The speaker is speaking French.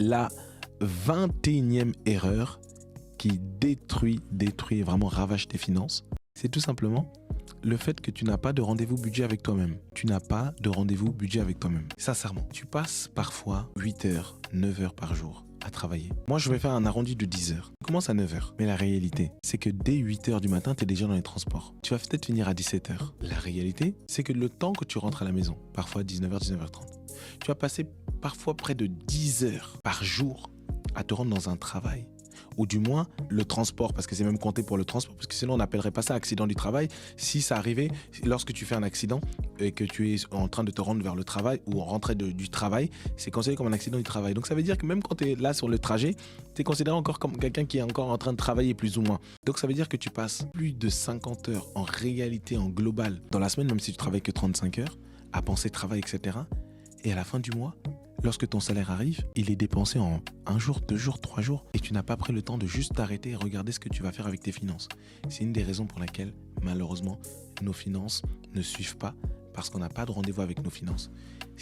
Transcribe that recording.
La 21e erreur qui détruit et vraiment ravage tes finances, c'est tout simplement le fait que tu n'as pas de rendez-vous budget avec toi-même. Tu n'as pas de rendez-vous budget avec toi-même. Sincèrement, tu passes parfois 8 heures, 9 heures par jour à travailler. Moi, je vais faire un arrondi de 10 heures. Tu commences à 9 heures. Mais la réalité, c'est que dès 8 heures du matin, tu es déjà dans les transports. Tu vas peut-être finir à 17 heures. La réalité, c'est que le temps que tu rentres à la maison, parfois 19h, 19h30, tu vas passer parfois près de 10 heures par jour à te rendre dans un travail. Ou du moins le transport, parce que c'est même compté pour le transport, parce que sinon on n'appellerait pas ça accident du travail. Si ça arrivait, lorsque tu fais un accident et que tu es en train de te rendre vers le travail ou en rentrée du travail, c'est considéré comme un accident du travail. Donc ça veut dire que même quand tu es là sur le trajet, tu es considéré encore comme quelqu'un qui est encore en train de travailler plus ou moins. Donc ça veut dire que tu passes plus de 50 heures en réalité, en global, dans la semaine, même si tu travailles que 35 heures, à penser travail, etc. Et à la fin du mois, lorsque ton salaire arrive, il est dépensé en 1 jour, 2 jours, 3 jours et tu n'as pas pris le temps de juste t'arrêter et regarder ce que tu vas faire avec tes finances. C'est une des raisons pour laquelle, malheureusement, nos finances ne suivent pas parce qu'on n'a pas de rendez-vous avec nos finances.